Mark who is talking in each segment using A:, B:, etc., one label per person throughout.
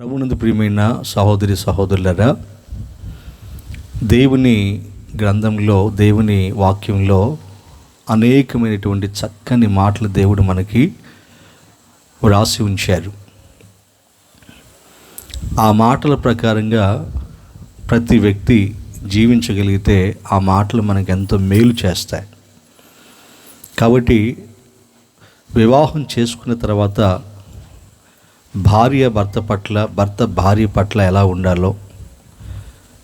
A: ప్రభునందు ప్రియమైన సహోదరి సహోదరులారా, దేవుని గ్రంథంలో, దేవుని వాక్యంలో అనేకమైనటువంటి చక్కని మాటలు దేవుడు మనకి వ్రాసి ఉంచారు. ఆ మాటల ప్రకారంగా ప్రతి వ్యక్తి జీవించగలిగితే ఆ మాటలు మనకు ఎంతో మేలు చేస్తాయి. కాబట్టి వివాహం చేసుకున్న తర్వాత భార్య భర్త పట్ల, భర్త భార్య పట్ల ఎలా ఉండాలో,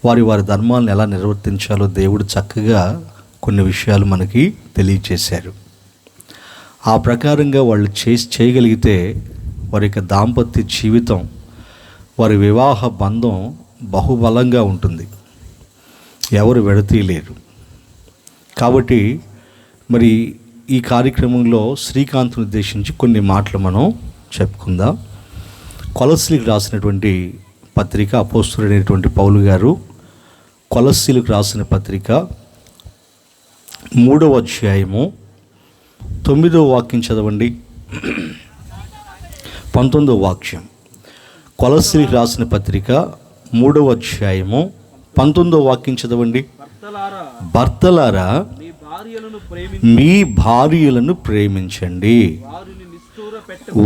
A: వారి ధర్మాలను ఎలా నిర్వర్తించాలో దేవుడు చక్కగా కొన్ని విషయాలు మనకి తెలియచేశారు. ఆ ప్రకారంగా వాళ్ళు చేయగలిగితే వారి యొక్క దాంపత్య జీవితం, వారి వివాహ బంధం బహుబలంగా ఉంటుంది, ఎవరు విడతీయలేరు. కాబట్టి మరి ఈ కార్యక్రమంలో శ్రీకాంత్ను ఉద్దేశించి కొన్ని మాటలు మనం చెప్పుకుందాం. కొలస్సీలకు రాసినటువంటి పత్రిక, అపోస్తలుడైనటువంటి పౌలు గారు కొలస్సీలకు రాసిన పత్రిక 3వ అధ్యాయము 9వ వాక్యం చదవండి. 19వ వాక్యం. కొలస్సీలకు రాసిన పత్రిక 3వ అధ్యాయము 19వ వాక్యం చదవండి. భర్తలారా, మీ భార్యలను ప్రేమించండి,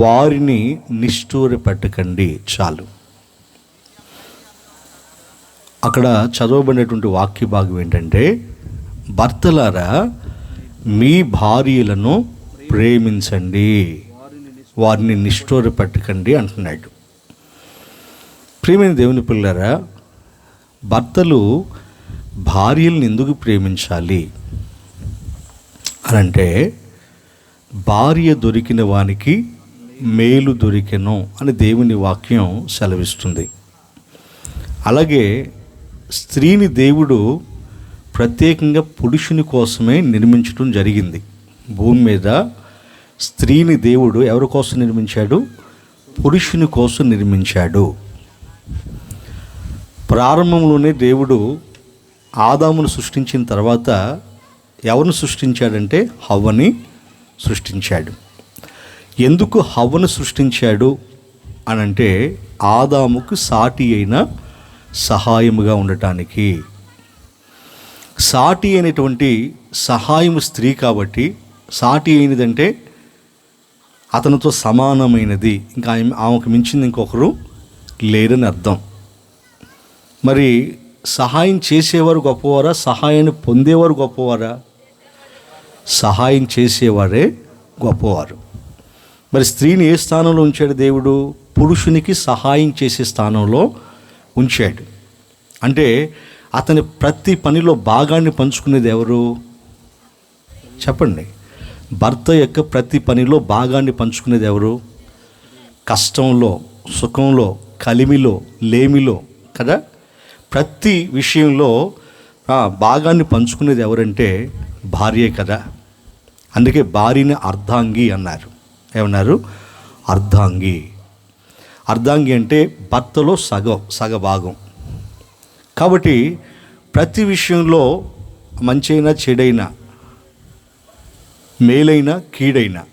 A: వారిని నిష్ఠూర పెట్టకండి. చాలు. అక్కడ చదవబడినటువంటి వాక్య భాగం ఏంటంటే, భర్తలారా మీ భార్యలను ప్రేమించండి, వారిని నిష్ఠూర పెట్టకండి అంటున్నాడు. ప్రియమైన దేవుని పిల్లరా, భర్తలు భార్యలను ఎందుకు ప్రేమించాలి అనంటే, భార్య దొరికిన వానికి మేలు దొరికెను అని దేవుని వాక్యం సెలవిస్తుంది. అలాగే స్త్రీని దేవుడు ప్రత్యేకంగా పురుషుని కోసమే నిర్మించడం జరిగింది. భూమి మీద స్త్రీని దేవుడు ఎవరి కోసం నిర్మించాడు? పురుషుని కోసం నిర్మించాడు. ప్రారంభంలోనే దేవుడు ఆదామును సృష్టించిన తర్వాత ఎవరిని సృష్టించాడంటే హవ్వని సృష్టించాడు. ఎందుకు హవ్వను సృష్టించాడు అనంటే, ఆదాముకు సాటి అయిన సహాయముగా ఉండటానికి. సాటి అయినటువంటి సహాయము స్త్రీ కాబట్టి, సాటి అయినదంటే అతనితో సమానమైనది, ఇంకా ఆమెకు మించింది ఇంకొకరు లేరని అర్థం. మరి సహాయం చేసేవారు గొప్పవారా, సహాయాన్ని పొందేవారు గొప్పవారా? సహాయం చేసేవారే గొప్పవారు. మరి స్త్రీని ఏ స్థానంలో ఉంచాడు దేవుడు? పురుషునికి సహాయం చేసే స్థానంలో ఉంచాడు. అంటే అతని ప్రతి పనిలో భాగాన్ని పంచుకునేది ఎవరు? చెప్పండి. భర్త యొక్క ప్రతి పనిలో భాగాన్ని పంచుకునేది ఎవరు? కష్టంలో, సుఖంలో, కలిమిలో, లేమిలో కదా, ప్రతి విషయంలో భాగాన్ని పంచుకునేది ఎవరంటే భార్యే కదా. అందుకే భార్యని అర్ధాంగి అన్నారు. ఏమన్నారు? అర్ధాంగి. అర్ధాంగి అంటే భర్తలో సగభాగం. కాబట్టి ప్రతి విషయంలో మంచైనా చెడైనా, మేలైనా కీడైనా,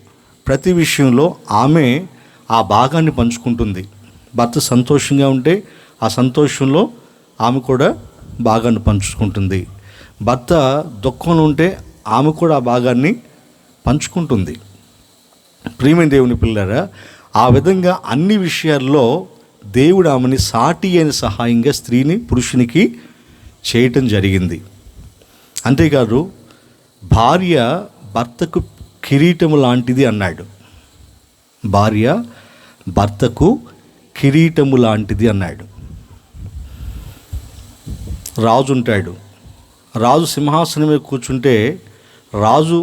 A: ప్రతి విషయంలో ఆమె ఆ భాగాన్ని పంచుకుంటుంది. భర్త సంతోషంగా ఉంటే ఆ సంతోషంలో ఆమె కూడా భాగాన్ని పంచుకుంటుంది. భర్త దుఃఖంలో ఉంటే ఆమె కూడా ఆ భాగాన్ని పంచుకుంటుంది. ప్రియమైన దేవుని పిల్లరా, ఆ విధంగా అన్ని విషయాల్లో దేవుడు ఆమెని సాటి అయిన సహాయంగా స్త్రీని పురుషునికి చేయటం జరిగింది. అంతేకాదు, భార్య భర్తకు కిరీటము లాంటిది అన్నాడు. భార్య భర్తకు కిరీటము లాంటిది అన్నాడు. రాజు ఉంటాడు. రాజు సింహాసనం మీద కూర్చుంటే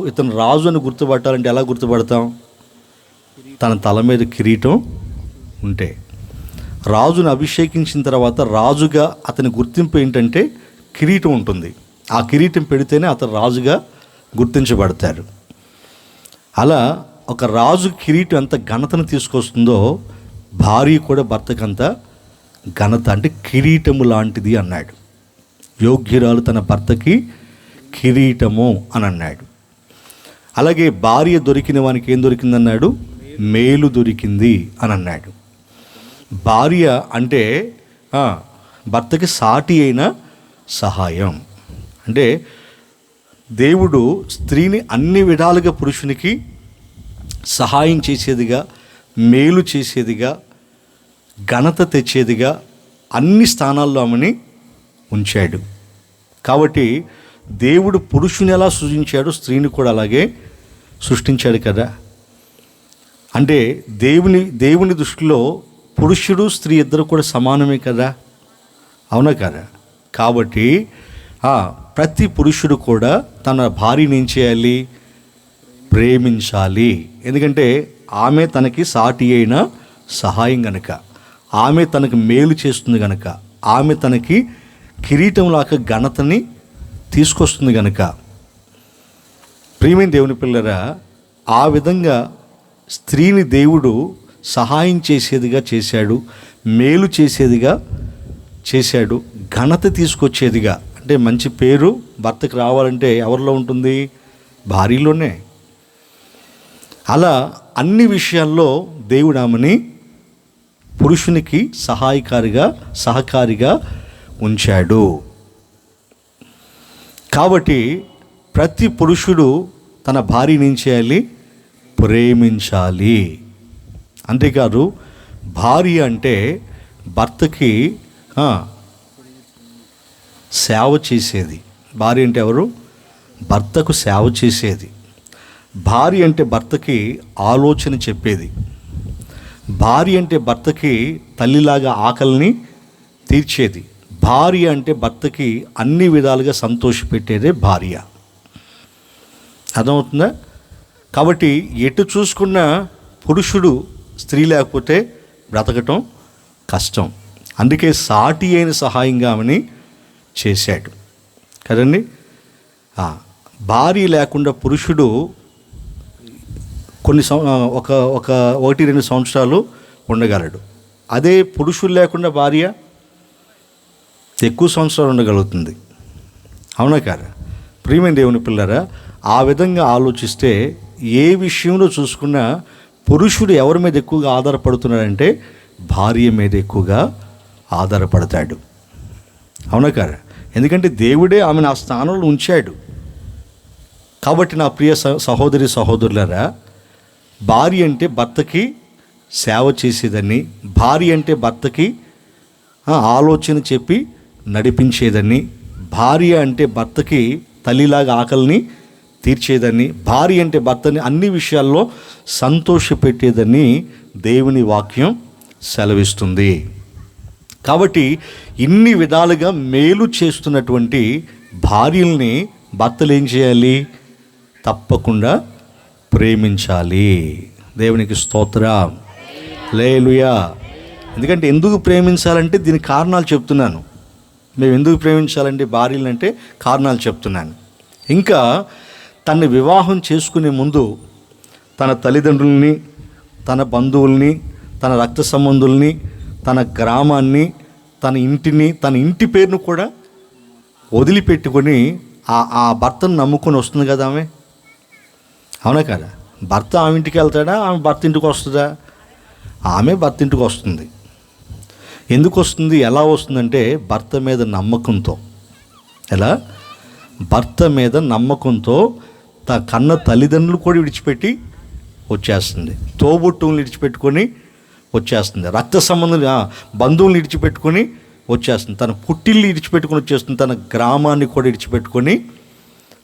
A: ఇతను రాజు అని గుర్తుపట్టాలంటే ఎలా గుర్తుపడతాం? తన తల మీద కిరీటం ఉంటే. రాజును అభిషేకించిన తర్వాత రాజుగా అతని గుర్తింపు ఏంటంటే కిరీటం ఉంటుంది. ఆ కిరీటం పెడితేనే అతను రాజుగా గుర్తించబడతారు. అలా ఒక రాజు కిరీటం ఎంత ఘనతను తీసుకొస్తుందో, భార్య కూడా భర్తకంత ఘనత, అంటే కిరీటము లాంటిది అన్నాడు. యోగ్యురాలు తన భర్తకి కిరీటము అని అన్నాడు. అలాగే భార్య దొరికిన వానికి ఏం దొరికిందన్నాడు? మేలు దొరికింది అని అన్నాడు. భార్య అంటే భర్తకి సాటి అయిన సహాయం. అంటే దేవుడు స్త్రీని అన్ని విధాలుగా పురుషునికి సహాయం చేసేదిగా, మేలు చేసేదిగా, ఘనత తెచ్చేదిగా అన్ని స్థానాల్లో ఆమెని ఉంచాడు. కాబట్టి దేవుడు పురుషుని ఎలా సృజించాడో స్త్రీని కూడా అలాగే సృష్టించాడు కదా. అంటే దేవుని దృష్టిలో పురుషుడు స్త్రీ ఇద్దరు కూడా సమానమే కదా, అవునా కదా. కాబట్టి ప్రతి పురుషుడు కూడా తన భార్యని ఏం చేయాలి? ప్రేమించాలి. ఎందుకంటే ఆమె తనకి సాటి అయిన సహాయం గనక, ఆమె తనకు మేలు చేస్తుంది గనక, ఆమె తనకి కిరీటంలాగా ఘనతని తీసుకొస్తుంది గనక. ప్రియమైన దేవుని పిల్లరా, ఆ విధంగా స్త్రీని దేవుడు సహాయం చేసేదిగా చేశాడు, మేలు చేసేదిగా చేశాడు, ఘనత తీసుకొచ్చేదిగా. అంటే మంచి పేరు భర్తకు రావాలంటే ఎవరిలో ఉంటుంది? భార్యలోనే. అలా అన్ని విషయాల్లో దేవుడు ఆమెని పురుషునికి సహకారిగా ఉంచాడు. కాబట్టి ప్రతి పురుషుడు తన భార్యని ఏం చేయాలి? ప్రేమించాలి. అంతేకాదు, భార్య అంటే భర్తకి సేవ చేసేది. భార్య అంటే ఎవరు? భర్తకు సేవ చేసేది. భార్య అంటే భర్తకి ఆలోచన చెప్పేది. భార్య అంటే భర్తకి తల్లిలాగా ఆకలిని తీర్చేది. భార్య అంటే భర్తకి అన్ని విధాలుగా సంతోషపెట్టేదే భార్య. అర్థమవుతుందా? కాబట్టి ఎటు చూసుకున్న పురుషుడు స్త్రీ లేకపోతే బ్రతకటం కష్టం. అందుకే సాటి అయిన సహాయంగా ఆమెని చేశాడు కదండి. భార్య లేకుండా పురుషుడు ఒక 1-2 సంవత్సరాలు ఉండగలడు. అదే పురుషుడు లేకుండా భార్య ఎక్కువ సంవత్సరాలు ఉండగలుగుతుంది, అవునా కాదా? ప్రియమైన దేవుని పిల్లరా, ఆ విధంగా ఆలోచిస్తే ఏ విషయంలో చూసుకున్నా పురుషుడు ఎవరి మీద ఎక్కువగా ఆధారపడుతున్నాడంటే భార్య మీద ఎక్కువగా ఆధారపడతాడు, అవునా కాదా? ఎందుకంటే దేవుడే ఆమెను ఆ స్థానంలో ఉంచాడు. కాబట్టి నా ప్రియ సహోదరులారా, భార్య అంటే భర్తకి సేవ చేసేదని, భార్య అంటే భర్తకి ఆలోచన చెప్పి నడిపించేదని, భార్య అంటే భర్తకి తల్లిలాగా ఆకలిని తీర్చేదని, భార్య అంటే భర్తని అన్ని విషయాల్లో సంతోషపెట్టేదని దేవుని వాక్యం సెలవిస్తుంది. కాబట్టి ఇన్ని విధాలుగా మేలు చేస్తున్నటువంటి భార్యల్ని భర్తలు ఏం చేయాలి? తప్పకుండా ప్రేమించాలి. దేవునికి స్తోత్రం, హల్లెలూయా. ఎందుకంటే ఎందుకు ప్రేమించాలంటే దీనికి కారణాలు చెప్తున్నాను. మేము ఎందుకు ప్రేమించాలంటే భార్యలంటే కారణాలు చెప్తున్నాను. ఇంకా తన వివాహం చేసుకునే ముందు తన తల్లిదండ్రుల్ని, తన బంధువుల్ని, తన రక్త సంబంధుల్ని, తన గ్రామాన్ని, తన ఇంటిని, తన ఇంటి పేరును కూడా వదిలిపెట్టుకొని ఆ భర్తను నమ్ముకొని వస్తుంది కదా ఆమె, అవునా కదా? భర్త ఆమె ఇంటికి వెళ్తాడా? ఆమె భర్త ఇంటికి వస్తుందా? ఆమె భర్త ఇంటికి వస్తుంది. ఎందుకు వస్తుంది? ఎలా వస్తుందంటే భర్త మీద నమ్మకంతో. ఎలా? భర్త మీద నమ్మకంతో కన్న తల్లిదండ్రులు కూడా విడిచిపెట్టి వచ్చేస్తుంది, తోబుట్టువులు విడిచిపెట్టుకొని వచ్చేస్తుంది, రక్త సంబంధం బంధువులను విడిచిపెట్టుకొని వచ్చేస్తుంది, తన పుట్టిల్ని విడిచిపెట్టుకొని వచ్చేస్తుంది, తన గ్రామాన్ని కూడా విడిచిపెట్టుకొని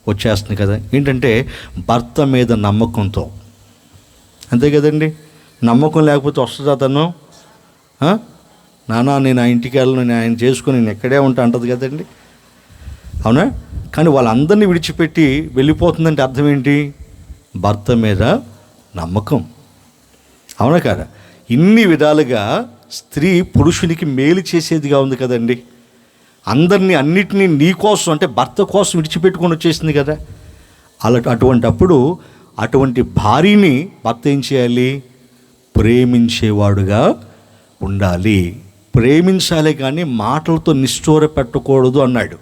A: వచ్చేస్తుంది కదా. ఏంటంటే భర్త మీద నమ్మకంతో. అంతే కదండి. నమ్మకం లేకపోతే వస్తుందా తను? నానా నేను ఆ ఇంటికి వెళ్ళను, నేను ఆయన చేసుకుని నేను ఎక్కడే ఉంటా అంటది కదండి, అవునా? కానీ వాళ్ళందరినీ విడిచిపెట్టి వెళ్ళిపోతుందంటే అర్థం ఏంటి? భర్త మీద నమ్మకం, అవునా కదా? ఇన్ని విధాలుగా స్త్రీ పురుషునికి మేలు చేసేదిగా ఉంది కదండి. అన్నిటినీ నీ కోసం అంటే భర్త కోసం విడిచిపెట్టుకొని వచ్చేసింది కదా. అటువంటి భార్యని భర్త ఏం చేయాలి? ప్రేమించేవాడుగా ఉండాలి. ప్రేమించాలి కానీ మాటలతో నిష్ఠూర పెట్టకూడదు అన్నాడు.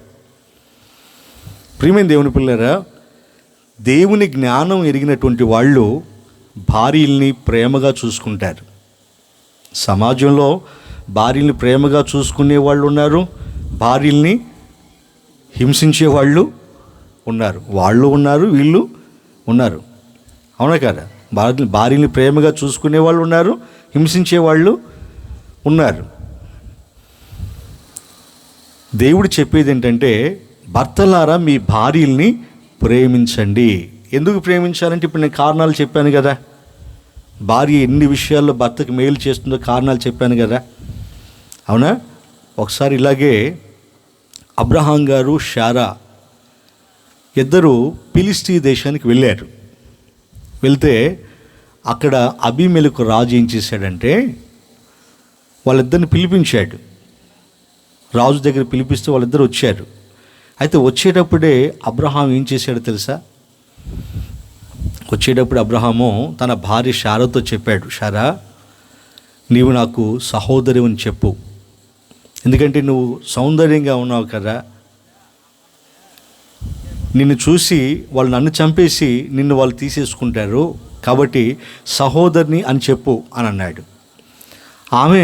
A: ప్రియమైన దేవుని పిల్లరా, దేవుని జ్ఞానం ఎరిగినటువంటి వాళ్ళు భార్యల్ని ప్రేమగా చూసుకుంటారు, సమాజంలో భార్యల్ని ప్రేమగా చూసుకునే వాళ్ళు ఉన్నారు, భార్యల్ని హింసించే వాళ్ళు ఉన్నారు, వాళ్ళు ఉన్నారు, వీళ్ళు ఉన్నారు. అవునా కదా? భార్యని ప్రేమగా చూసుకునే వాళ్ళు ఉన్నారు, హింసించే వాళ్ళు ఉన్నారు. దేవుడు చెప్పేది ఏంటంటే, భర్తలారా మీ భార్యల్ని ప్రేమించండి. ఎందుకు ప్రేమించాలంటే ఇప్పుడు నేను కారణాలు చెప్పాను కదా. భార్య ఎన్ని విషయాల్లో భర్తకు మేలు చేస్తుందో కారణాలు చెప్పాను కదా. అవునా? ఒకసారి ఇలాగే అబ్రహాం గారు, శారా ఇద్దరు ఫిలిస్తీ దేశానికి వెళ్ళారు. వెళ్తే అక్కడ అబీమెలెకు రాజు ఏం చేశాడంటే, వాళ్ళిద్దరిని పిలిపించాడు. రాజు దగ్గర పిలిపిస్తే వాళ్ళిద్దరు వచ్చారు. అయితే వచ్చేటప్పుడే అబ్రహాం ఏం చేశాడో తెలుసా? వచ్చేటప్పుడు అబ్రహాము తన భార్య శారాతో చెప్పాడు, శారా, నీవు నాకు సహోదరి అని చెప్పు, ఎందుకంటే నువ్వు సౌందర్యంగా ఉన్నావు కదా, నిన్ను చూసి వాళ్ళు నన్ను చంపేసి నిన్ను వాళ్ళు తీసేసుకుంటారు, కాబట్టి సహోదరిని అని చెప్పు అని అన్నాడు. ఆమె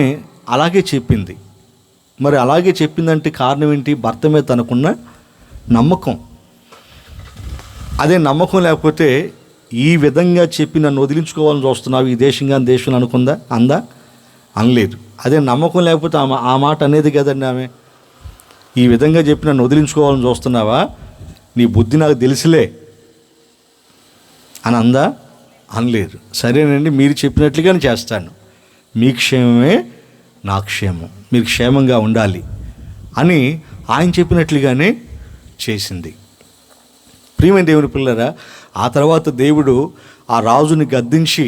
A: అలాగే చెప్పింది. మరి అలాగే చెప్పిందంటే కారణం ఏంటి? భర్త మీద తనకున్న నమ్మకం. అదే నమ్మకం లేకపోతే ఈ విధంగా చెప్పి నన్ను వదిలించుకోవాలని చూస్తున్నావు, ఈ దేశంగా దేశంలో అనుకుందా? అనలేదు. అదే నమ్మకం లేకపోతే ఆ మాట అనేది కదండి ఆమె. ఈ విధంగా చెప్పి నన్ను వదిలించుకోవాలని చూస్తున్నావా, నీ బుద్ధి నాకు తెలుసులే అని అందా? అనలేదు. సరేనండి, మీరు చెప్పినట్లుగానే చేస్తాను, మీ క్షేమమే నా క్షేమం, మీరు క్షేమంగా ఉండాలి అని ఆయన చెప్పినట్లుగానే చేసింది. ప్రియమైన దేవుని పిల్లరా, ఆ తర్వాత దేవుడు ఆ రాజుని గద్దించి,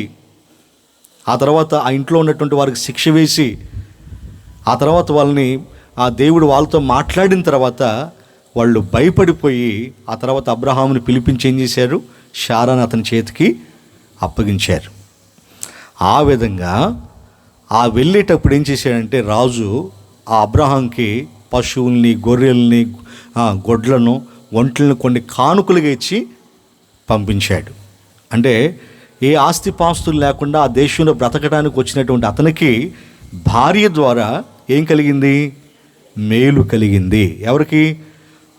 A: ఆ తర్వాత ఆ ఇంట్లో ఉన్నటువంటి వారికి శిక్ష వేసి, ఆ తర్వాత వాళ్ళని ఆ దేవుడు వాళ్ళతో మాట్లాడిన తర్వాత వాళ్ళు భయపడిపోయి, ఆ తర్వాత అబ్రహాముని పిలిపించి ఏం చేశారు? శారాను అతని చేతికి అప్పగించారు. ఆ విధంగా ఆ వెళ్ళేటప్పుడు ఏం చేశాడంటే రాజు ఆ అబ్రహాంకి పశువుల్ని, గొర్రెల్ని, గొడ్లను, ఒంట్లను కొన్ని కానుకలుగా ఇచ్చి పంపించాడు. అంటే ఏ ఆస్తిపాస్తులు లేకుండా ఆ దేశంలో బ్రతకడానికి వచ్చినటువంటి అతనికి భార్య ద్వారా ఏం కలిగింది? మేలు కలిగింది. ఎవరికి?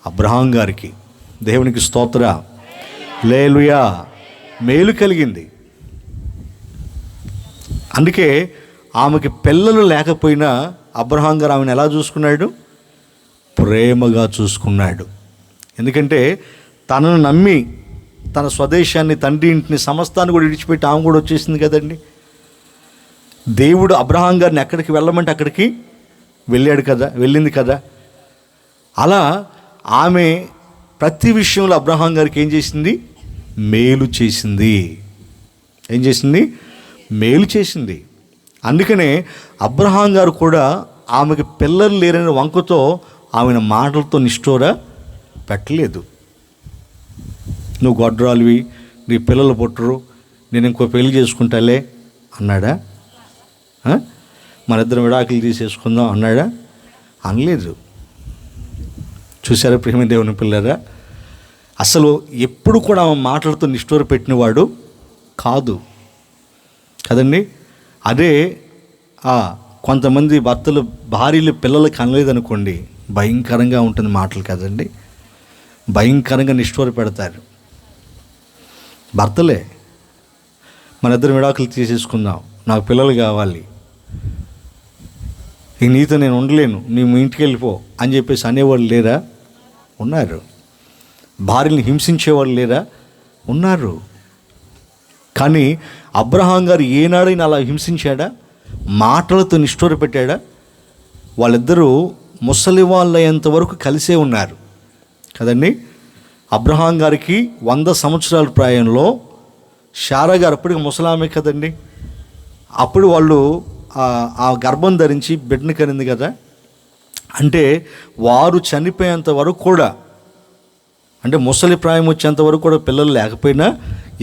A: అబ్రహాం గారికి. దేవునికి స్తోత్ర, హల్లెలూయా. మేలు కలిగింది. అందుకే ఆమెకి పిల్లలు లేకపోయినా అబ్రహాం గారు ఆమెను ఎలా చూసుకున్నాడు? ప్రేమగా చూసుకున్నాడు. ఎందుకంటే తనను నమ్మి తన స్వదేశాన్ని, తండ్రి ఇంటిని, సమస్తాన్ని కూడా విడిచిపెట్టి ఆమె కూడా వచ్చేసింది కదండి. దేవుడు అబ్రహాం గారిని ఎక్కడికి వెళ్ళమంటే అక్కడికి వెళ్ళింది కదా. అలా ఆమె ప్రతి విషయంలో అబ్రహాం గారికి ఏం చేసింది? మేలు చేసింది. ఏం చేసింది? మేలు చేసింది. అందుకనే అబ్రహాం గారు కూడా ఆమెకి పిల్లలు లేరని వంకతో ఆమెను మాటలతో నిష్ఠూర పెట్టలేదు. నువ్వు గొడ్రాలివి, నీ పిల్లలు పుట్టరు, నేను ఇంకో పెళ్లి చేసుకుంటాలే అన్నాడా? మన ఇద్దరం విడాకులు తీసేసుకుందాం అన్నాడా? అనలేదు. చూసారా ప్రియమైన దేవుని పిల్లరా? అసలు ఎప్పుడు కూడా ఆమె మాటలతో నిష్ఠూర పెట్టినవాడు కాదు కదండి. అదే కొంతమంది భర్తలు భార్యలు పిల్లలకి అనలేదనుకోండి, భయంకరంగా ఉంటుంది మాటలు కదండి. భయంకరంగా నిష్ఠూర పెడతారు భర్తలే. మన ఇద్దరు విడాకులు తీసేసుకుందాం, నాకు పిల్లలు కావాలి, ఇక నీతో నేను ఉండలేను, నీ ఇంటికి వెళ్ళిపో అని చెప్పేసి అనేవాళ్ళు లేరా? ఉన్నారు. భార్యని హింసించేవాళ్ళు లేరా? ఉన్నారు. కానీ అబ్రహాం గారు ఏనాడైనా అలా హింసించాడా? మాటలతో నిష్ఠూర పెట్టాడా? వాళ్ళిద్దరూ ముసలి వాళ్ళయ్యేంత వరకు కలిసే ఉన్నారు కదండి. అబ్రహాం గారికి 100 సంవత్సరాల ప్రాయంలో శారా గారు అప్పటికి ముసలామే కదండి. అప్పుడు వాళ్ళు ఆ గర్భం ధరించి బిడ్డను కనింది కదా. అంటే వారు చనిపోయేంత వరకు కూడా, అంటే ముసలి ప్రాయం వచ్చేంత వరకు కూడా పిల్లలు లేకపోయినా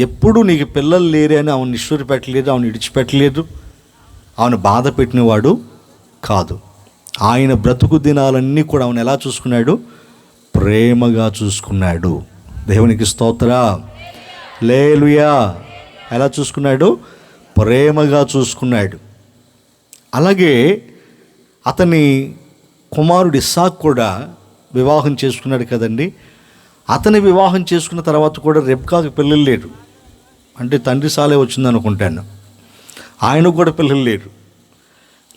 A: ఎప్పుడు నీకు పిల్లలు లేరే అని ఆమెను నిష్ఠూర పెట్టలేదు, ఆమెను విడిచిపెట్టలేదు, ఆమెను బాధ పెట్టినవాడు కాదు. ఆయన బ్రతుకు దినాలన్నీ కూడా ఆమెను ఎలా చూసుకున్నాడు? ప్రేమగా చూసుకున్నాడు. దేవునికి స్తోత్ర, హల్లెలూయా. ఎలా చూసుకున్నాడు? ప్రేమగా చూసుకున్నాడు. అలాగే అతని కుమారుడు ఇస్సాకు కూడా వివాహం చేసుకున్నాడు కదండి. అతని వివాహం చేసుకున్న తర్వాత కూడా రెబ్కాకు పిల్లలు లేరు. అంటే తండ్రి సాలే వచ్చింది అనుకుంటాను. ఆయనకు కూడా పిల్లలు లేరు.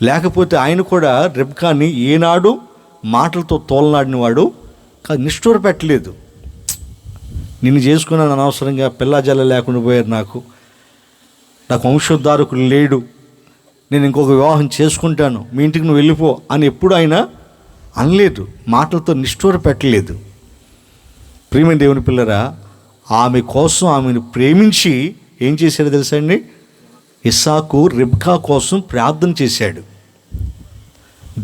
A: లేకపోతే ఆయన కూడా రెబ్కాని ఏనాడు మాటలతో తోలనాడినవాడు కాదు, నిష్ఠూర పెట్టలేదు. నిన్ను చేసుకున్నాను అనవసరంగా, పిల్లాజల్ల లేకుండా పోయారు, నాకు వంశోద్ధారకులు లేడు, నేను ఇంకొక వివాహం చేసుకుంటాను, మీ ఇంటికి నువ్వు వెళ్ళిపో అని ఎప్పుడు ఆయన అనలేదు. మాటలతో నిష్ఠూర పెట్టలేదు. ప్రియమైన దేవుని పిల్లరా, ఆమె కోసం ఆమెను ప్రేమించి ఏం చేశాడో తెలుసా అండి? ఇస్సాకు రెబ్కా కోసం ప్రార్థన చేశాడు.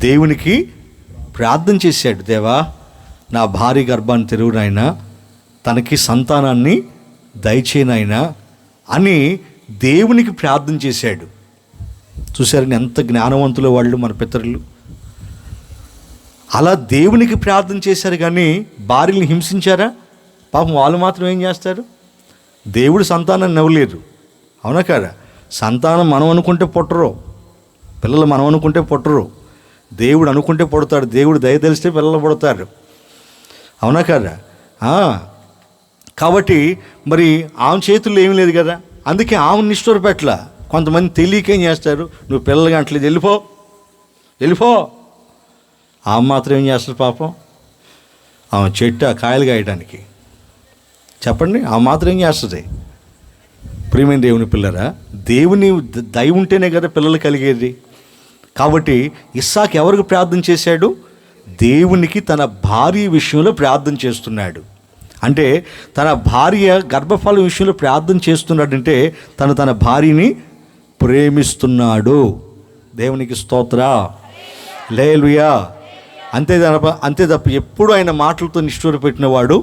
A: దేవునికి ప్రార్థన చేశాడు, దేవా నా భార్య గర్భాన్ని తెరువునైనా, తనకి సంతానాన్ని దయచేయనైనా అని దేవునికి ప్రార్థన చేశాడు. చూశారని ఎంత జ్ఞానవంతులు వాళ్ళు మన పితరులు. అలా దేవునికి ప్రార్థన చేశారు కానీ భార్యని హింసించారా? పాపం వాళ్ళు మాత్రం ఏం చేస్తారు? దేవుడు సంతానాన్ని ఇవ్వలేదు, అవునా కాదా? సంతానం మనం అనుకుంటే పుట్టరు, పిల్లలు మనం అనుకుంటే పుట్టరు, దేవుడు అనుకుంటే పుడతాడు. దేవుడు దయ తెలిస్తే పిల్లలు పుడతారు, అవునా కాదా? కాబట్టి మరి ఆమె చేతుల్లో ఏమీ లేదు కదా, అందుకే ఆమెను నిష్ఠూర పెట్టల. కొంతమంది తెలియకేం చేస్తారు, నువ్వు పిల్లలు గంటలేదు, వెళ్ళిపో. ఆమె మాత్రం ఏం చేస్తారు పాపం? ఆమె చెట్టు కాయలు కాయడానికి చెప్పండి, ఆమె మాత్రం ఏం చేస్తుంది? ప్రియమైన దేవుని పిల్లరా, దేవుని దయ ఉంటేనే కదా పిల్లలు కలిగేది. కాబట్టి ఇస్సాకు ఎవరికి ప్రార్థన చేశాడు? దేవునికి తన భార్య విషయంలో ప్రార్థన చేస్తున్నాడు. అంటే తన భార్య గర్భఫలం విషయంలో ప్రార్థన చేస్తున్నాడంటే తన భార్యని ప్రేమిస్తున్నాడు. దేవునికి స్తోత్ర, హల్లెలూయా. అంతే తప్ప ఎప్పుడు ఆయన మాటలతో నిష్ఠూర పెట్టినవాడు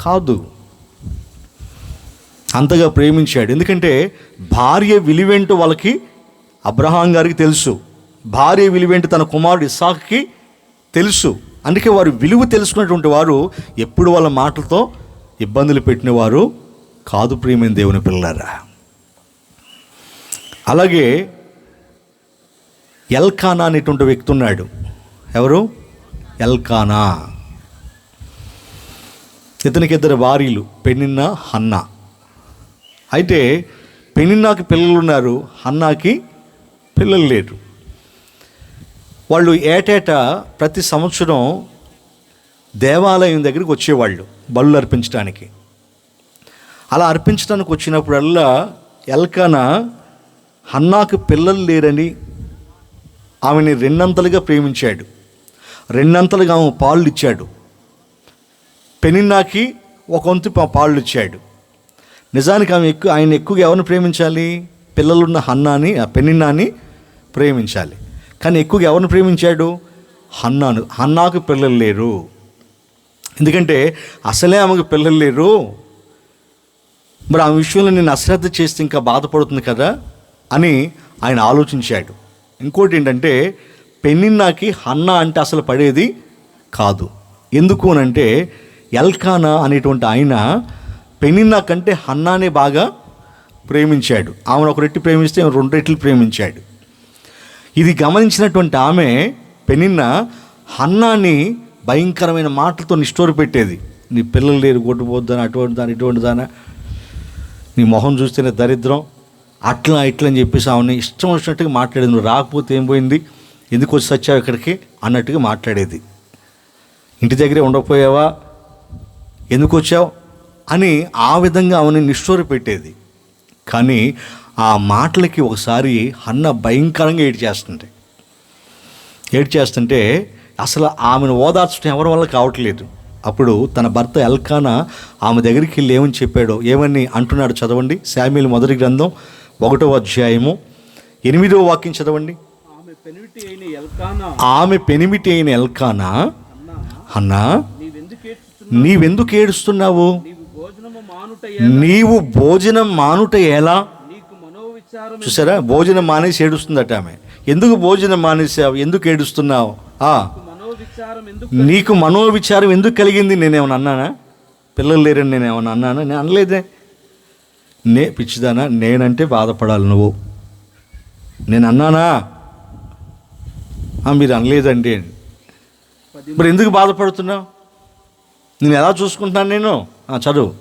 A: కాదు. అంతగా ప్రేమించాడు. ఎందుకంటే భార్య విలువేంటో వాళ్ళకి, అబ్రహాం గారికి తెలుసు. భార్య విలువేంటో తన కుమారుడు ఇస్సాకుకి తెలుసు. అందుకే వారు విలువ తెలుసుకున్నటువంటి వారు ఎప్పుడు వాళ్ళ మాటలతో ఇబ్బందులు పెట్టినవారు కాదు. ప్రియమైన దేవుని పిల్లలారా, అలాగే ఎల్కానా అనేటువంటి వ్యక్తి ఉన్నాడు. ఎవరు? ఎల్కానా. ఇతనికి 2 భార్యలు, పెనిన్నా, హన్నా. అయితే పెనిన్నాకి పిల్లలు ఉన్నారు, హన్నాకి పిల్లలు లేరు. వాళ్ళు ఏటేటా ప్రతి సంవత్సరం దేవాలయం దగ్గరికి వచ్చేవాళ్ళు బలులు అర్పించడానికి. అలా అర్పించడానికి వచ్చినప్పుడల్లా ఎల్కానా హన్నాకు పిల్లలు లేరని ఆమెని 2 అంతలుగా ప్రేమించాడు, 2 అంతలుగా ఆమె పాళ్ళు ఇచ్చాడు. పెనిన్నాకి 1 వంతు పాళ్ళు ఇచ్చాడు. నిజానికి ఆయన ఎక్కువగా ఎవరిని ప్రేమించాలి? పిల్లలున్న పెనిన్నాని ప్రేమించాలి. కానీ ఎక్కువగా ఎవరిని ప్రేమించాడు? హన్నాను. హన్నాకు పిల్లలు లేరు, ఎందుకంటే అసలే ఆమెకు పిల్లలు లేరు. మరి ఆ విషయంలో నేను అశ్రద్ధ చేస్తే ఇంకా బాధపడుతుంది కదా అని ఆయన ఆలోచించాడు. ఇంకోటి ఏంటంటే పెనిన్నాకి హన్నా అంటే అసలు పడేది కాదు. ఎందుకు అనంటే ఎల్కానా అనేటువంటి ఆయన పెనిన్నా కంటే హన్నానే బాగా ప్రేమించాడు. ఆమెను 1 రెట్లు ప్రేమిస్తే 2 రెట్లు ప్రేమించాడు. ఇది గమనించినటువంటి ఆమె పెనిన్నా హన్నాని భయంకరమైన మాటలతో నిష్ఠూర పెట్టేది. నీ పిల్లలు లేరు, కొట్టుపోద్దాని, ఇటువంటి దానా, నీ మొహం చూస్తేనే దరిద్రం, అట్లా అని చెప్పేసి ఆమెని ఇష్టం వచ్చినట్టుగా మాట్లాడేది. నువ్వు రాకపోతే ఏం పోయింది, ఎందుకు వచ్చి వచ్చావు ఇక్కడికి అన్నట్టుగా మాట్లాడేది. ఇంటి దగ్గరే ఉండకపోయావా, ఎందుకు వచ్చావు అని ఆ విధంగా ఆమెని నిష్ఠూర పెట్టేది. కానీ ఆ మాటలకి ఒకసారి హన్న భయంకరంగా ఏడ్చేస్తుంటే అసలు ఆమెను ఓదార్చడం ఎవరి వల్ల కావట్లేదు. అప్పుడు తన భర్త ఎల్కానా ఆమె దగ్గరికి వెళ్ళి ఏమని చెప్పాడో, ఏమని అంటున్నాడు చదవండి. శామ్యూయేలు మొదటి గ్రంథం 1వ అధ్యాయము 8వ వాక్యం చదవండి. ఆమె పెనిమిటి అయిన ఎల్కానా, హన్నా నీవెందుకు ఏడుస్తున్నావు? నీవు భోజనం మానుట ఎలా? చూసారా, భోజనం మానేసి ఏడుస్తుందట ఆమె. ఎందుకు భోజనం మానేసావు, ఎందుకు ఏడుస్తున్నావు? నీకు మనోవిచారం ఎందుకు కలిగింది? నేనేమన్నా అన్నానా? పిల్లలు లేరని నేనేమన్నా అన్నానా? నేను అనలేదే. పిచ్చిదానా, నేనంటే బాధపడాలి నువ్వు, నేను అన్నానా? మీరు అనలేదండి అని. మరి ఎందుకు బాధపడుతున్నావు? నేను ఎలా చూసుకుంటున్నాను నేను? చదువు.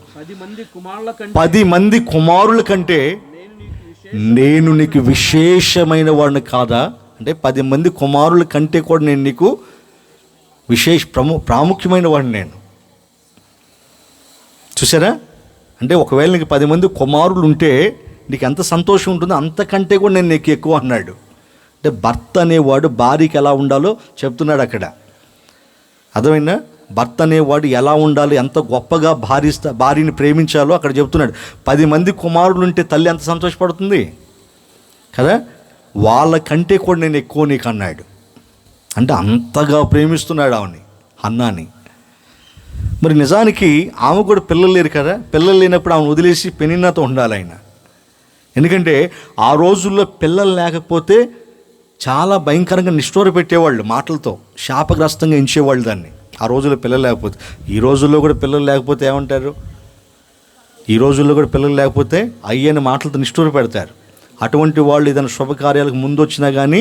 A: 10 మంది కుమారుల కంటే నేను నీకు విశేషమైన వాడిని కాదా? అంటే 10 మంది కుమారుల కంటే కూడా నేను నీకు ప్రాముఖ్యమైన వాడిని నేను. చూసారా? అంటే ఒకవేళ నీకు 10 మంది కుమారులు ఉంటే నీకు ఎంత సంతోషం ఉంటుందో అంతకంటే కూడా నేను నీకు ఎక్కువ అన్నాడు. అంటే భర్త అనేవాడు భార్యకి ఎలా ఉండాలో చెప్తున్నాడు అక్కడ. అర్థమైందా? భర్త అనేవాడు ఎలా ఉండాలి, ఎంత గొప్పగా భార్యని ప్రేమించాలో అక్కడ చెప్తున్నాడు. 10 మంది కుమారులు ఉంటే తల్లి ఎంత సంతోషపడుతుంది కదా? వాళ్ళకంటే కూడా నేను ఎక్కువ నీకు అన్నాడు. అంటే అంతగా ప్రేమిస్తున్నాడు ఆమెని, హన్నాని. మరి నిజానికి ఆమె కూడా పిల్లలు లేరు కదా. పిల్లలు లేనప్పుడు ఆమెను వదిలేసి పెనిన్నాతో ఉండాలి ఆయన. ఎందుకంటే ఆ రోజుల్లో పిల్లలు లేకపోతే చాలా భయంకరంగా నిష్ఠూర పెట్టేవాళ్ళు, మాటలతో శాపగ్రస్తంగా ఎంచేవాళ్ళు దాన్ని. ఆ రోజుల్లో పిల్లలు లేకపోతే. ఈ రోజుల్లో కూడా పిల్లలు లేకపోతే ఏమంటారు? ఈ రోజుల్లో కూడా పిల్లలు లేకపోతే అయ్యని మాటలతో నిష్ఠూర పెడతారు. అటువంటి వాళ్ళు ఏదైనా శుభకార్యాలకు ముందు వచ్చినా కానీ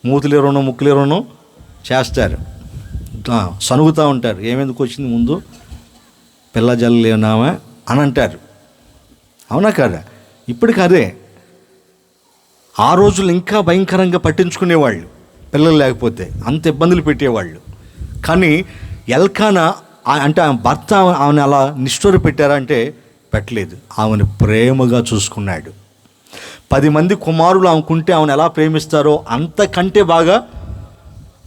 A: మూతులేరోనో ముక్కులేరోనో చేస్తారు, సనుగుతూ ఉంటారు. ఏమెందుకు వచ్చింది ముందు, పిల్ల జల్లేనామా అని అంటారు. అవునా కదా? ఇప్పటికి అదే. ఆ రోజులు ఇంకా భయంకరంగా పట్టించుకునేవాళ్ళు, పిల్లలు లేకపోతే అంత ఇబ్బందులు పెట్టేవాళ్ళు. కానీ ఎల్కానా అంటే ఆమె భర్త ఆమెను అలా నిష్ఠూర పెట్టారా అంటే పెట్టలేదు. ఆమెను ప్రేమగా చూసుకున్నాడు. 10 మంది కుమారులు ఆమెకుంటే ఆమెను ఎలా ప్రేమిస్తారో అంతకంటే బాగా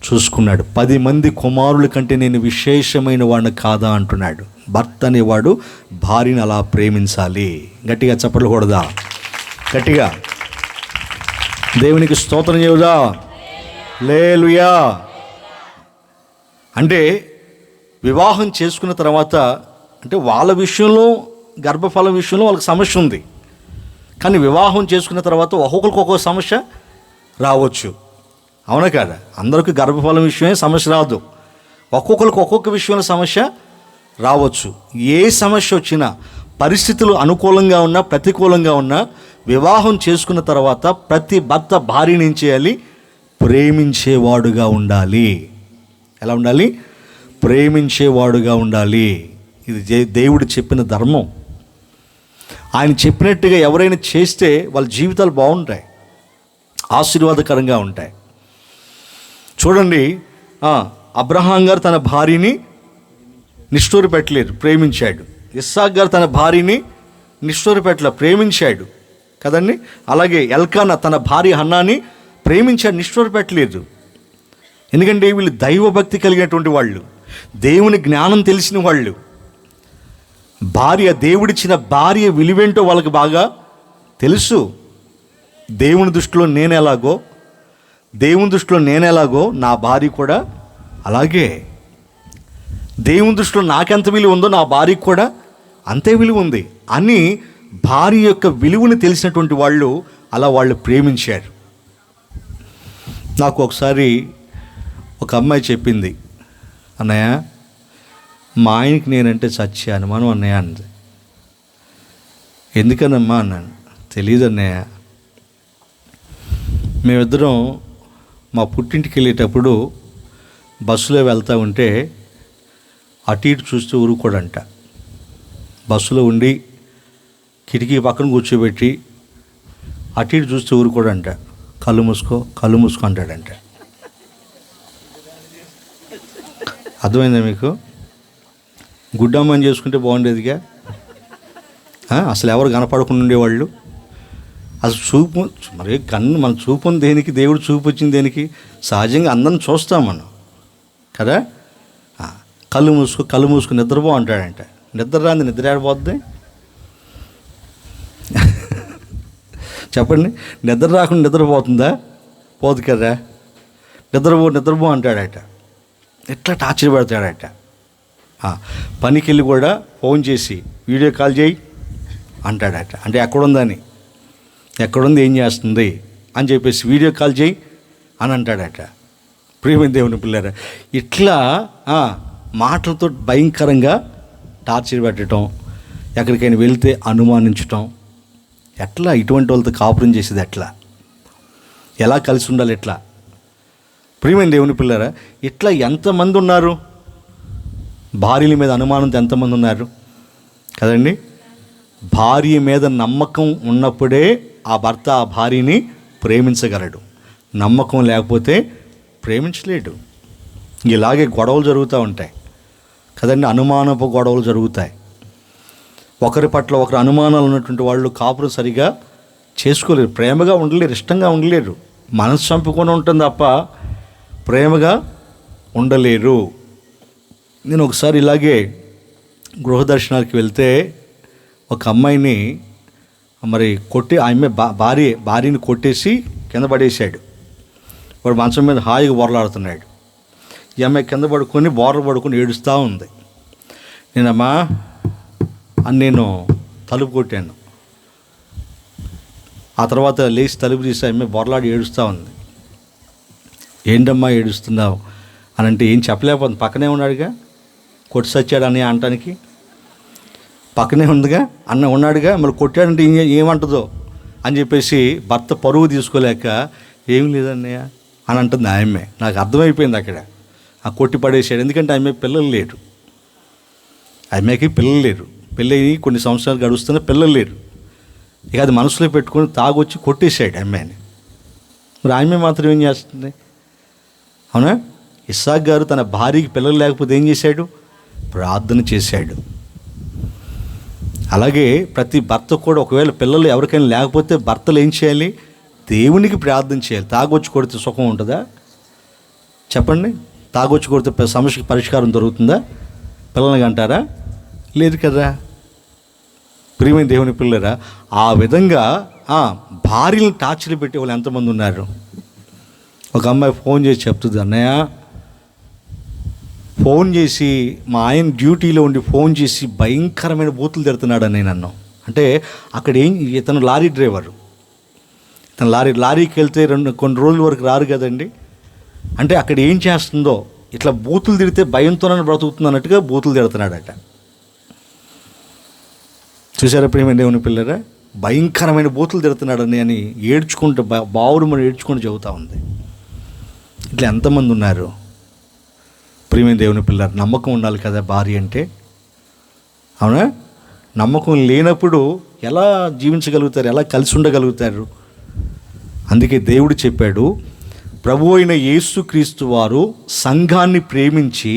A: చూసుకున్నాడు. 10 మంది కుమారుల కంటే నేను విశేషమైన వాడిని కాదా అంటున్నాడు. భర్త అనేవాడు భార్యను అలా ప్రేమించాలి. గట్టిగా చప్పట్లు కొడదా, గట్టిగా దేవునికి స్తోత్రం చెబుదా. హల్లెలూయా. అంటే వివాహం చేసుకున్న తర్వాత అంటే వాళ్ళ విషయంలో, గర్భఫలం విషయంలో వాళ్ళకి సమస్య ఉంది. కానీ వివాహం చేసుకున్న తర్వాత ఒక్కొక్కరికి ఒక్కొక్క సమస్య రావచ్చు. అవునా కాదా? అందరికీ గర్భఫలం విషయమే సమస్య రాదు. ఒక్కొక్కరికి ఒక్కొక్క విషయంలో సమస్య రావచ్చు. ఏ సమస్య వచ్చినా, పరిస్థితులు అనుకూలంగా ఉన్నా ప్రతికూలంగా ఉన్నా, వివాహం చేసుకున్న తర్వాత ప్రతి భర్త భార్యని ఏం చేయాలి? ప్రేమించేవాడుగా ఉండాలి. ఎలా ఉండాలి? ప్రేమించేవాడుగా ఉండాలి. ఇది దేవుడు చెప్పిన ధర్మం. ఆయన చెప్పినట్టుగా ఎవరైనా చేస్తే వాళ్ళ జీవితాలు బాగుంటాయి, ఆశీర్వాదకరంగా ఉంటాయి. చూడండి, అబ్రహాం గారు తన భార్యని నిష్ఠూర పెట్టలేరు, ప్రేమించాడు. ఇస్సాక్ గారు తన భార్యని నిష్ఠూర పెట్టలే, ప్రేమించాడు కదండి. అలాగే ఎల్కానా తన భార్య హన్నాని ప్రేమించాడు, నిష్ఠూర పెట్టలేదు. ఎందుకంటే వీళ్ళు దైవభక్తి కలిగినటువంటి వాళ్ళు, దేవుని జ్ఞానం తెలిసిన వాళ్ళు. దేవుడిచ్చిన భార్య విలువేంటో వాళ్ళకి బాగా తెలుసు. దేవుని దృష్టిలో నేనెలాగో నా భార్య కూడా అలాగే. దేవుని దృష్టిలో నాకెంత విలువ ఉందో నా భార్యకు కూడా అంతే విలువ ఉంది అని భార్య యొక్క విలువను తెలిసినటువంటి వాళ్ళు అలా వాళ్ళు ప్రేమించారు. నాకు ఒకసారి ఒక అమ్మాయి చెప్పింది, అన్నయ్య మా ఆయనకి నేనంటే చచ్చి అనుమానం అన్నయ్య అంది. ఎందుకనమ్మా అన్నాను. తెలియదు అన్నయ్య, మేమిద్దరం మా పుట్టింటికి వెళ్ళేటప్పుడు బస్సులో వెళ్తూ ఉంటే అటు ఇటు చూస్తూ ఊరుకోడంట. బస్సులో ఉండి కిటికీ పక్కన కూర్చోబెట్టి అటు ఇటు చూస్తూ ఊరుకోడంట. కళ్ళు మూసుకో అంటాడంట. అర్థమైందా మీకు? గుడ్డమ్మని చేసుకుంటే బాగుండేదిగా. అసలు ఎవరు కనపడకుండా ఉండేవాళ్ళు. అసలు చూపు మరి మన చూపు దేనికి? దేవుడు చూపు వచ్చింది దేనికి? సహజంగా అందరిని చూస్తాం మనం కదా. కళ్ళు మూసుకు నిద్రపో అంటాడంట. నిద్ర రాంది నిద్ర ఆడిపోద్ది చెప్పండి. నిద్ర రాకుండా నిద్రపోతుందా? పోదు కదా. నిద్రపో అంటాడట. ఎట్లా టార్చర్ పెడతాడట. పనికి వెళ్ళి కూడా ఫోన్ చేసి వీడియో కాల్ చేయి అంటాడట. అంటే ఎక్కడుంది ఏం చేస్తుంది అని చెప్పేసి వీడియో కాల్ చేయి అని అంటాడట. ప్రియమైన దేవుని పిల్లరా, ఇట్లా మాటలతో భయంకరంగా టార్చర్ పెట్టడం, ఎక్కడికైనా వెళ్తే అనుమానించటం. ఎట్లా ఇటువంటి వాళ్ళతో కాపురం చేసేది? ఎలా కలిసి ఉండాలి? ప్రియమైన దేవుని పిల్లరా, ఇట్లా ఎంతమంది ఉన్నారు? భార్యల మీద అనుమానంతో ఎంతమంది ఉన్నారు కదండి? భార్య మీద నమ్మకం ఉన్నప్పుడే ఆ భర్త ఆ భార్యని ప్రేమించగలడు. నమ్మకం లేకపోతే ప్రేమించలేడు. ఇలాగే గొడవలు జరుగుతూ ఉంటాయి కదండి, అనుమానపు గొడవలు జరుగుతాయి. ఒకరి పట్ల ఒకరు అనుమానాలు ఉన్నటువంటి వాళ్ళు కాపురం సరిగా చేసుకోలేరు, ప్రేమగా ఉండలేరు, ఇష్టంగా ఉండలేరు. మనసు చంపుకొని ఉంటుంది తప్ప ప్రేమగా ఉండలేరు. నేను ఒకసారి ఇలాగే గృహ దర్శనానికి వెళ్తే ఒక అమ్మాయిని మరి కొట్టి, ఆమె భార్యని కొట్టేసి కింద పడేసాడు. వాడు మంచం మీద హాయిగా బోర్లాడుతున్నాడు. ఈ అమ్మాయి కింద పడుకొని బోర్ల పడుకొని ఏడుస్తూ ఉంది. నేనమ్మా అని నేను తలుపు కొట్టాను. ఆ తర్వాత లేచి తలుపు తీసి అమ్మాయి బోర్లాడి ఏడుస్తూ ఉంది. ఏంటమ్మా ఏడుస్తున్నావు అని అంటే ఏం చెప్పలేకపోతుంది. పక్కనే ఉన్నాడుగా, కొట్టి సచ్చాడు అని అనటానికి పక్కనే ఉందిగా, అన్న ఉన్నాడుగా, మరి కొట్టాడంటే ఏమంటుందో అని చెప్పేసి భర్త పరువు తీసుకోలేక ఏం లేదన్నయ్య అని అంటుంది ఆమె. నాకు అర్థమైపోయింది అక్కడ, ఆ కొట్టి పడేసాడు. ఎందుకంటే ఆమె పిల్లలు లేరు, ఆమెకి పిల్లలు లేరు, పెళ్ళి కొన్ని సంవత్సరాలు గడుస్తున్నా పిల్లలు లేరు. ఇక అది మనసులో పెట్టుకొని తాగొచ్చి కొట్టేశాడు అమ్మాయిని. మరి ఆమె మాత్రం ఏం చేస్తుంది? అవునా? ఇస్సాకు గారు తన భార్యకి పిల్లలు లేకపోతే ఏం చేశాడు? ప్రార్థన చేశాడు. అలాగే ప్రతి భర్త కూడా ఒకవేళ పిల్లలు ఎవరికైనా లేకపోతే భర్తలు ఏం చేయాలి? దేవునికి ప్రార్థన చేయాలి. తాగొచ్చి కొడితే సుఖం ఉంటుందా చెప్పండి? తాగొచ్చి కొడితే సమస్యకి పరిష్కారం దొరుకుతుందా? పిల్లలకి అంటారా? లేదు కదా. ప్రియమైన దేవుని పిల్లరా, ఆ విధంగా భార్యలను టార్చర్లు పెట్టే వాళ్ళు ఎంతమంది ఉన్నారు? ఒక అమ్మాయి ఫోన్ చేసి చెప్తుంది, అన్నయ్య ఫోన్ చేసి మా ఆయన డ్యూటీలో ఉండి ఫోన్ చేసి భయంకరమైన బూతులు తిడుతున్నాడు అని నన్ను. అంటే అక్కడ ఇతను లారీ డ్రైవరు, ఇతను లారీకి వెళ్తే కొన్ని రోజుల వరకు రారు కదండి. అంటే అక్కడ ఏం చేస్తుందో, ఇట్లా బూతులు తిడితే భయంతోనే బ్రతుకుతుంది అన్నట్టుగా బూతులు తిడుతున్నాడట. చూసారా ప్రియమైన దేవుని పిల్లరా? భయంకరమైన బూతులు తిడుతున్నాడని అని ఏడ్చుకుంటూ బావురు మనం ఏడ్చుకుంటూ చెబుతూ ఉంది. ఇట్లా ఎంతమంది ఉన్నారు? ప్రియమైన దేవుని పిల్లలు, నమ్మకం ఉండాలి కదా భార్య అంటే. అవునా? నమ్మకం లేనప్పుడు ఎలా జీవించగలుగుతారు? ఎలా కలిసి ఉండగలుగుతారు? అందుకే దేవుడు చెప్పాడు, ప్రభు అయిన యేసుక్రీస్తు వారు సంఘాన్ని ప్రేమించి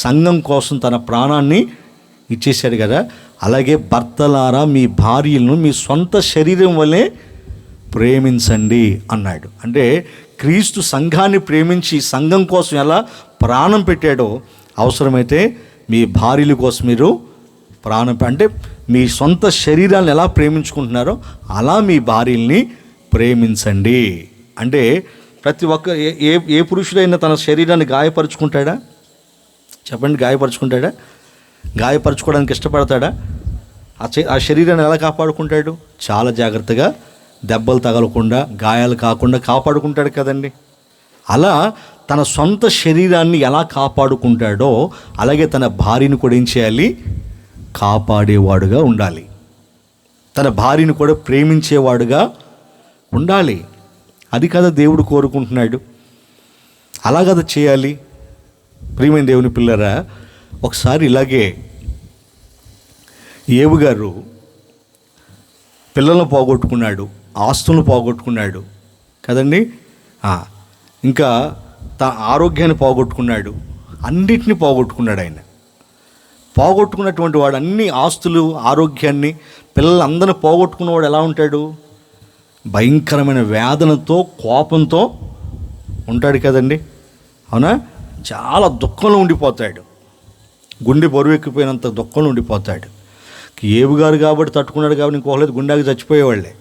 A: సంఘం కోసం తన ప్రాణాన్ని ఇచ్చేశాడు కదా. అలాగే భర్తలారా మీ భార్యలను మీ సొంత శరీరం వలె ప్రేమించండి అన్నాడు. అంటే క్రీస్తు సంఘాన్ని ప్రేమించి సంఘం కోసం ఎలా ప్రాణం పెట్టాడో, అవసరమైతే మీ భార్యల కోసం మీరు ప్రాణం అంటే మీ సొంత శరీరాన్ని ఎలా ప్రేమించుకుంటున్నారో అలా మీ భార్యల్ని ప్రేమించండి. అంటే ప్రతి ఒక్క ఏ పురుషుడైనా తన శరీరాన్ని గాయపరుచుకుంటాడా చెప్పండి? గాయపరుచుకుంటాడా? గాయపరచుకోవడానికి ఇష్టపడతాడా? ఆ శరీరాన్ని ఎలా కాపాడుకుంటాడు? చాలా జాగ్రత్తగా, దెబ్బలు తగలకుండా, గాయాలు కాకుండా కాపాడుకుంటాడు కదండి. అలా తన సొంత శరీరాన్ని ఎలా కాపాడుకుంటాడో అలాగే తన భార్యను కూడా ఏం చేయాలి? కాపాడేవాడుగా ఉండాలి. తన భార్యను కూడా ప్రేమించేవాడుగా ఉండాలి. అది కదా దేవుడు కోరుకుంటున్నాడు. అలా కదా చేయాలి. ప్రియమైన దేవుని పిల్లరా, ఒకసారి ఇలాగే ఏబు గారు పిల్లలను పోగొట్టుకున్నాడు, ఆస్తులను పోగొట్టుకున్నాడు కదండి. ఇంకా ఆరోగ్యాన్ని పోగొట్టుకున్నాడు, అన్నిటినీ పోగొట్టుకున్నాడు. ఆయన పోగొట్టుకున్నటువంటి వాడు అన్ని ఆస్తులు, ఆరోగ్యాన్ని, పిల్లలందరినీ పోగొట్టుకున్నవాడు ఎలా ఉంటాడు? భయంకరమైన వేదనతో, కోపంతో ఉంటాడు కదండి. అవునా? చాలా దుఃఖంలో ఉండిపోతాడు, గుండె బరువు ఎక్కిపోయినంత దుఃఖంలో ఉండిపోతాడు. ఏబు గారు కాబట్టి తట్టుకున్నాడు కాబట్టి ఇంకోలేదు గుండెకి చచ్చిపోయేవాళ్ళే.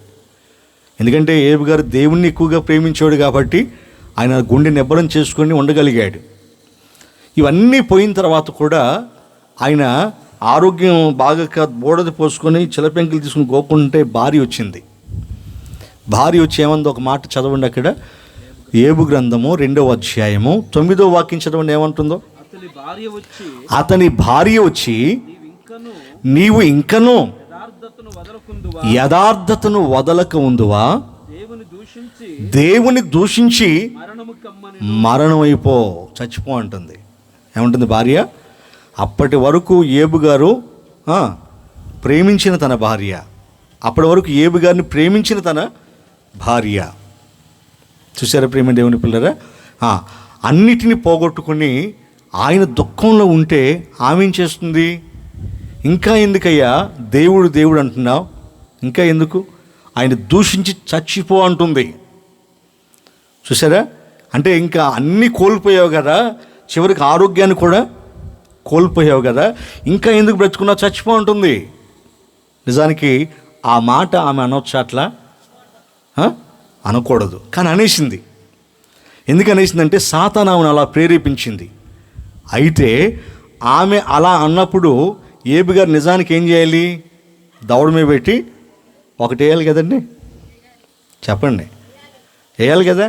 A: ఎందుకంటే ఏబు గారు దేవుణ్ణి ఎక్కువగా ప్రేమించేవాడు కాబట్టి ఆయన గుండె నిబ్బరం చేసుకొని ఉండగలిగాడు. ఇవన్నీ పోయిన తర్వాత కూడా ఆయన ఆరోగ్యం బాగా బోడది పోసుకొని చిలపెంకులు తీసుకుని గోకుంటే భార్య వచ్చింది. భార్య వచ్చి ఏమంది? ఒక మాట చదవండి అక్కడ, ఏబు గ్రంథము 2వ అధ్యాయము 9వ వాక్యం చదవండి. ఏమంటుందో? అతని భార్య వచ్చి నీవు ఇంకనూ యథార్థతను వదలక ఉందువా, దేవుని దూషించి మరణం అయిపో, చచ్చిపో అంటుంది. ఏమంటుంది భార్య? అప్పటి వరకు ఏబు గారు ప్రేమించిన తన భార్య, అప్పటి వరకు ఏబు గారిని ప్రేమించిన తన భార్య. చూసారా ప్రేమ దేవుని పిల్లరా? అన్నిటినీ పోగొట్టుకుని ఆయన దుఃఖంలో ఉంటే ఆమె ఏం చేస్తుంది? ఇంకా ఎందుకయ్యా దేవుడు దేవుడు అంటున్నావు, ఇంకా ఎందుకు, ఆయన దూషించి చచ్చిపో అంటుంది. చూసారా? అంటే ఇంకా అన్నీ కోల్పోయావు కదా, చివరికి ఆరోగ్యాన్ని కూడా కోల్పోయావు కదా, ఇంకా ఎందుకు బ్రతుకున్నావు, చచ్చిపో అంటుంది. నిజానికి ఆ మాట ఆమె అనొచ్చు, అట్లా అనకూడదు, కానీ అనేసింది. ఎందుకు అనేసిందంటే సాతాను ఆమెను అలా ప్రేరేపించింది. అయితే ఆమె అలా అన్నప్పుడు ఏబు గారు నిజానికి ఏం చేయాలి? దవడ మీద పెట్టి ఒకటి వేయాలి కదండి, చెప్పండి, వేయాలి కదా.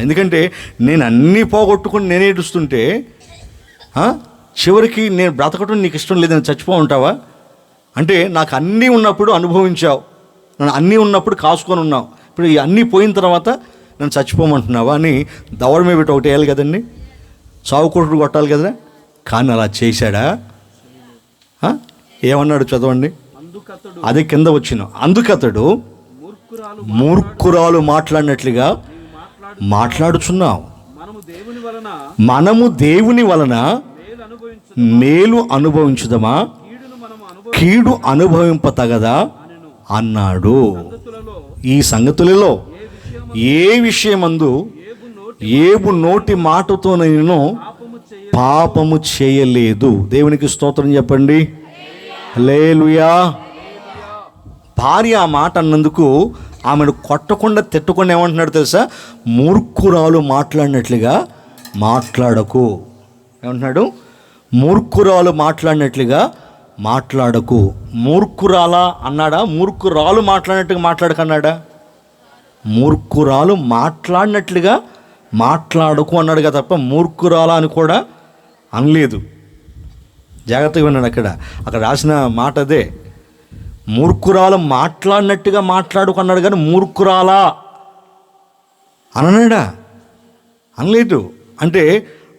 A: ఎందుకంటే నేను అన్నీ పోగొట్టుకుని నేను ఏడుస్తుంటే చివరికి నేను బ్రతకటం నీకు ఇష్టం లేదని చచ్చిపో ఉంటావా? అంటే నాకు అన్నీ ఉన్నప్పుడు అనుభవించావు, నన్ను అన్నీ ఉన్నప్పుడు కాసుకొని ఉన్నావు, ఇప్పుడు ఈ అన్నీ పోయిన తర్వాత నన్ను చచ్చిపోమంటున్నావా అని దవడ మీద పెట్టి ఒకటి వేయాలి కదండి, చావు కొట్టుడు కొట్టాలి కదా. కానీ అలా చేశాడా? ఏమన్నాడు చదవండి, అదే కింద వచ్చిన. అందుకతడు మూర్ఖురాలు మాట్లాడినట్లుగా మాట్లాడుచున్నావు, మనము దేవుని వలన మేలు అనుభవించుదమా, కీడు అనుభవింపతగదా అన్నాడు. ఈ సంగతులలో ఏ విషయమందు ఏబు నోటి మాటతో నేను పాపము చేయలేదు. దేవునికి స్తోత్రం చెప్పండి, హల్లెలూయా. భార్య ఆ మాట అన్నందుకు ఆమెను కొట్టకుండా తిట్టకుండా ఏమంటున్నాడు తెలుసా? మూర్ఖురాలు మాట్లాడినట్లుగా మాట్లాడకు. ఏమంటున్నాడు? మూర్ఖురాలు మాట్లాడినట్లుగా మాట్లాడకు. మూర్ఖురాలా అన్నాడా? మూర్ఖురాలు మాట్లాడినట్టుగా మాట్లాడకన్నాడా? మూర్ఖురాలు మాట్లాడినట్లుగా మాట్లాడకు అన్నాడుగా తప్ప మూర్ఖురాలా అని కూడా అనలేదు. జాగ్రత్తగా విన్నాడు. అక్కడ రాసిన మాట అదే, మూర్ఖురాలు మాట్లాడినట్టుగా మాట్లాడుకు అన్నాడు, కానీ మూర్ఖురాలా అనడా? అనలేదు. అంటే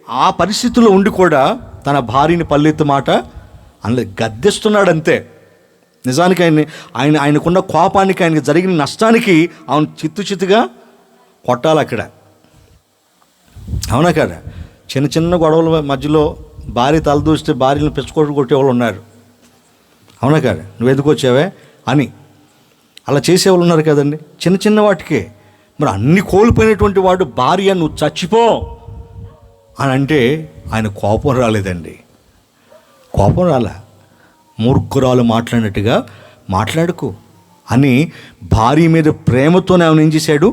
A: ఆ పరిస్థితుల్లో ఉండి కూడా తన భార్యని పల్లెత్తు మాట అనలేదు, గద్దెస్తున్నాడు అంతే. నిజానికి ఆయనకున్న కోపానికి, ఆయనకి జరిగిన నష్టానికి ఆయన చిత్తుగా కొట్టాలి అక్కడ. అవునా కదా? చిన్న చిన్న గొడవల మధ్యలో భార్య తలదూస్తే భార్యను పెంచుకోవడం కొట్టేవాళ్ళు ఉన్నారు. అవునా కదా? నువ్వు ఎందుకు వచ్చావే అని అలా చేసేవాళ్ళు ఉన్నారు కదండి, చిన్న చిన్న వాటికే. మరి అన్ని కోల్పోయినటువంటి వాడు భార్య నువ్వు చచ్చిపో అని అంటే ఆయన కోపం రాలేదండి, కోపం రాలా. మూర్ఖురాలు మాట్లాడినట్టుగా మాట్లాడుకో అని భార్య మీద ప్రేమతోనే ఆయన ఏం చేశాడు?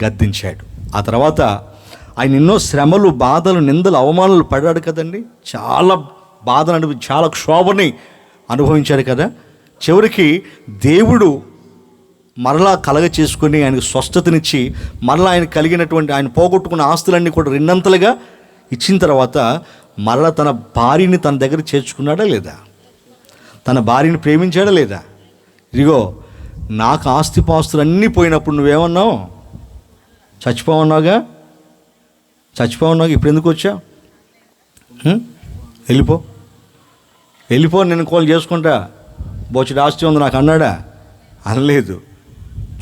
A: గద్దించాడు. ఆ తర్వాత ఆయన ఎన్నో శ్రమలు, బాధలు, నిందలు, అవమానాలు పడ్డాడు కదండి. చాలా బాధను చాలా క్షోభని అనుభవించాడు కదా. చివరికి దేవుడు మరలా కలగ చేసుకొని ఆయనకు స్వస్థతనిచ్చి మరలా ఆయన కలిగినటువంటి, ఆయన పోగొట్టుకున్న ఆస్తులన్నీ కూడా రెండంతలుగా ఇచ్చిన తర్వాత మరలా తన భార్యని తన దగ్గర చేర్చుకున్నాడా లేదా? తన భార్యని ప్రేమించాడా లేదా? ఇదిగో నాకు ఆస్తిపాస్తులు అన్నీ పోయినప్పుడు నువ్వేమన్నావు? చచ్చిపోవన్నావుగా. ఇప్పుడు ఎందుకు వచ్చావు? వెళ్ళిపో నేను కోల్ చేసుకుంటా, బొచ్చుడు ఆస్తి ఉంది నాకు అన్నాడా? అనలేదు.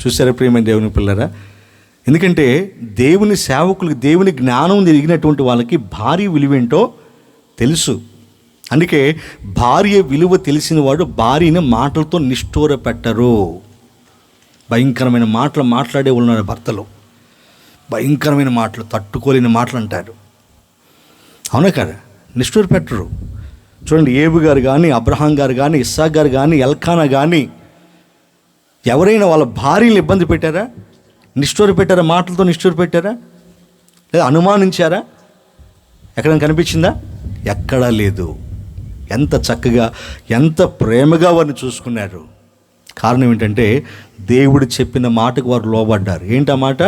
A: చూసారా ప్రియమైన దేవుని పిల్లరా? ఎందుకంటే దేవుని సేవకులకి, దేవుని జ్ఞానం ఎరిగినటువంటి వాళ్ళకి భార్య విలువేంటో తెలుసు. అందుకే భార్య విలువ తెలిసిన వాడు భార్యని మాటలతో నిష్ఠూర పెట్టరు. భయంకరమైన మాటలు మాట్లాడే ఉన్నారు భర్తలు, భయంకరమైన మాటలు, తట్టుకోలేని మాటలు అంటారు. అవునా కదా? నిష్ఠూర పెట్టరు. చూడండి, ఏబు గారు కానీ, అబ్రహాం గారు కానీ, ఇస్సాక్ గారు కానీ, ఎల్కానా కానీ ఎవరైనా వాళ్ళ భార్యలు ఇబ్బంది పెట్టారా? నిష్ఠూర పెట్టారా? మాటలతో నిష్ఠూర పెట్టారా? లేదా అనుమానించారా? ఎక్కడైనా కనిపించిందా? ఎక్కడా లేదు. ఎంత చక్కగా, ఎంత ప్రేమగా వారిని చూసుకున్నారు. కారణం ఏంటంటే దేవుడు చెప్పిన మాటకు వారు లోబడ్డారు. ఏంటా మాట?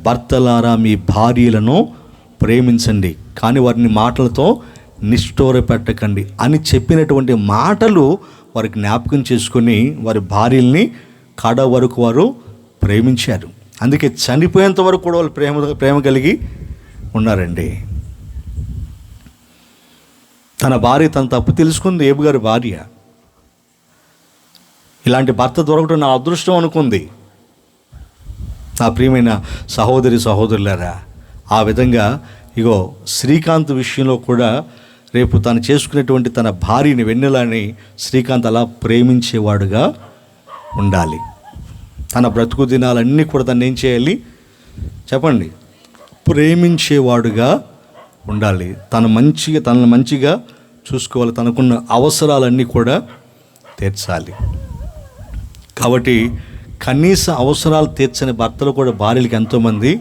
A: భర్తలారా మీ భార్యలను ప్రేమించండి, కానీ వారిని మాటలతో నిష్ఠూర పెట్టకండి అని చెప్పినటువంటి మాటలు వారి జ్ఞాపకం చేసుకొని వారి భార్యల్ని కడ వరకు వారు ప్రేమించారు. అందుకే చనిపోయేంత వరకు కూడా వాళ్ళు ప్రేమ కలిగి ఉన్నారండి. తన భార్య తన తప్పు తెలుసుకుంది, ఏబు గారి భార్య. ఇలాంటి భర్త దొరకడం నా అదృష్టం అనుకుంది. నా ప్రియమైన సహోదరులారా, ఆ విధంగా ఇగో శ్రీకాంత్ విషయంలో కూడా రేపు తను చేసుకునేటువంటి తన భార్యని వెన్నెలని శ్రీకాంత్ అలా ప్రేమించేవాడుగా ఉండాలి. తన బ్రతుకు దినాలన్నీ కూడా తను ఏం చేయాలి చెప్పండి? ప్రేమించేవాడుగా ఉండాలి. తనను మంచిగా చూసుకోవాలి. తనకున్న అవసరాలన్నీ కూడా తీర్చాలి. కాబట్టి కనీస అవసరాలు తీర్చని భర్తలు కూడా భార్యలకు ఎంతోమంది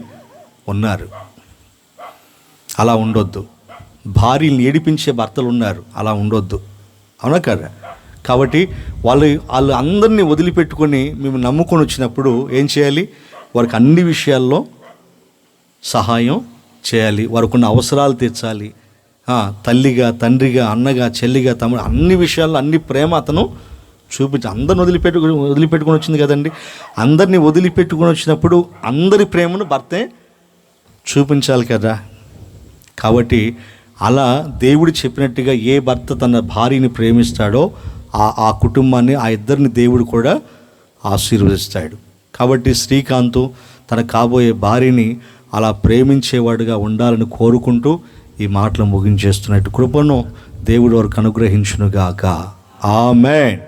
A: ఉన్నారు. అలా ఉండొద్దు. భార్యని ఏడిపించే భర్తలు ఉన్నారు. అలా ఉండొద్దు. అవునా కదా? కాబట్టి వాళ్ళు అందరినీ వదిలిపెట్టుకొని మేము నమ్ముకొని వచ్చినప్పుడు ఏం చేయాలి? వారికి అన్ని విషయాల్లో సహాయం చేయాలి. వారికి ఉన్న అవసరాలు తీర్చాలి. తల్లిగా, తండ్రిగా, అన్నగా, చెల్లిగా, తమ్ముడు, అన్ని విషయాల్లో అన్ని ప్రేమ అతను చూపించి అందరిని వదిలిపెట్టుకొని వచ్చింది కదండి. అందరినీ వదిలిపెట్టుకొని వచ్చినప్పుడు అందరి ప్రేమను భర్తే చూపించాలి కదా. కాబట్టి అలా దేవుడు చెప్పినట్టుగా ఏ భర్త తన భార్యని ప్రేమిస్తాడో ఆ కుటుంబాన్ని, ఆ ఇద్దరిని దేవుడు కూడా ఆశీర్వదిస్తాడు. కాబట్టి శ్రీకాంత్ తన కాబోయే భార్యని అలా ప్రేమించేవాడుగా ఉండాలని కోరుకుంటూ ఈ మాటలు ముగించేస్తున్నట్టు కృపను దేవుడు వారికి అనుగ్రహించునుగాక. ఆమేన్.